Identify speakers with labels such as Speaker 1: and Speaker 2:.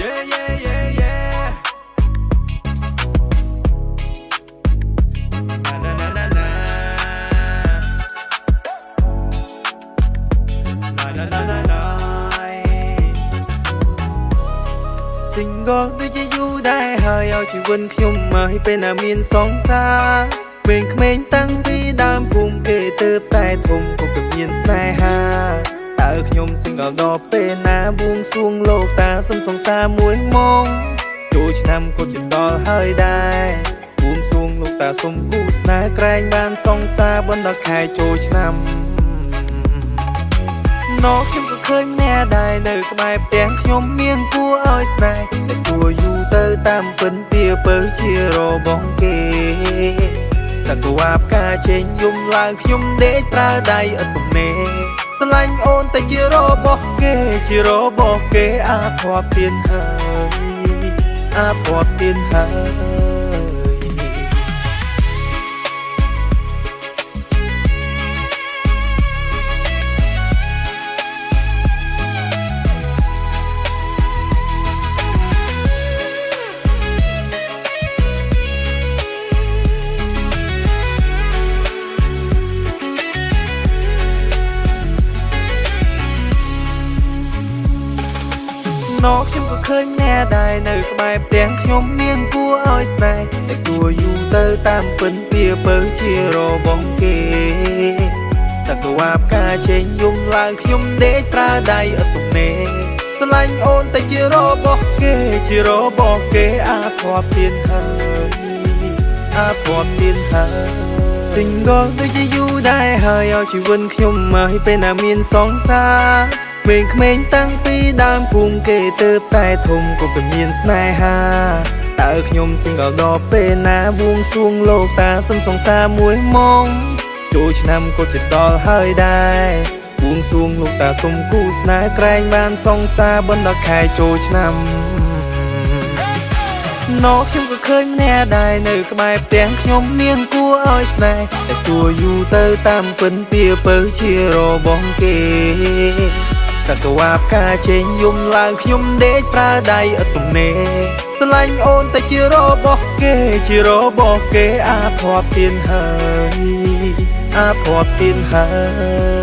Speaker 1: Yeah, yeah, yeah, yeah. Na na na na na. Na na na na na. Single ដូចជាយូរដែរហើយឲ្យជីវិតខ្ញុំមកឲ្យពេលណាមានសង្សារក្មេងៗតាំងពីដើមភូមិគេទើបតែធំក៏មានស្នេហាតើខ្ញុំ single ដល់ពេលណាបួងសួងលោកតាសុំសង្សារមួយម៉ោងចូលឆ្នាំក៏ជិតដល់ហើយដែរបួងសួងលោកតាសុំគូស្នេហ៍ក្រែងបានសង្សារបណ្ដល់ខែចូលឆ្នាំណោខ្ញុំក៏ឃើញណែដែរនៅក្បែរផ្ទះខ្ញុំមានគួរឲ្យស្នេហ៍តែគួរយូរទៅតាមពិនពីបើជារបស់គេតែគួរផ្កាចេញយំឡើងខ្ញុំដេកប្រើដៃអត់ទំនេរស្រឡាញ់អូនតែជារបស់គេជារបស់គេអាភ័ព្វទៀនហើយអាភ័ព្វទៀនហើយណោខ្ញុំក៏ឃើញណែដែរនៅក្បែរផ្ទះខ្ញុំមានគួរឲ្យស្នេហ៍តែគួរយូរទៅតាមពិនពីបើជារបស់គេតែគួរផ្កាចេញយំឡើងខ្ញុំដេកប្រើដៃអត់ទំនេរស្រឡាញ់អូនតែជារបស់គេជារបស់គេអាភ័ព្វទៀនហើយអាភ័ព្វទៀនហើយ Single ដូចជាយូរដែរហើយឲ្យជីវិតខ្ញុំមកឲ្យពេលណាមានសង្សារក្មេងៗតាំងពីដើមភូមិគេទើបតែធំក៏មានស្នេហាតើខ្ញុំ single ដល់ពេលណាបួងសួងលោកតាសុំសង្សារមួយម៉ោងចូលឆ្នាំក៏ជិតដល់ហើយដែរបួងសួងលោកតាសុំគូស្នេហ៍ក្រែងបានសង្សារបណ្ដល់ខែចូលឆ្នាំណោខ្ញុំក៏ឃើញណែដែរនៅក្បែរផ្ទះខ្ញុំមានគួរឲ្យស្នេហ៍តែគួរយូរទៅតាមពិនពីបើជារបស់គេតែគួរផ្កាចេញយំឡើងខ្ញុំដេកប្រើដៃអត់ទំនេរស្រឡាញ់អូនតែជារបស់គេជារបស់គេអាភ័ព្វទៀនហើយអាភ័ព្វទៀនហើយ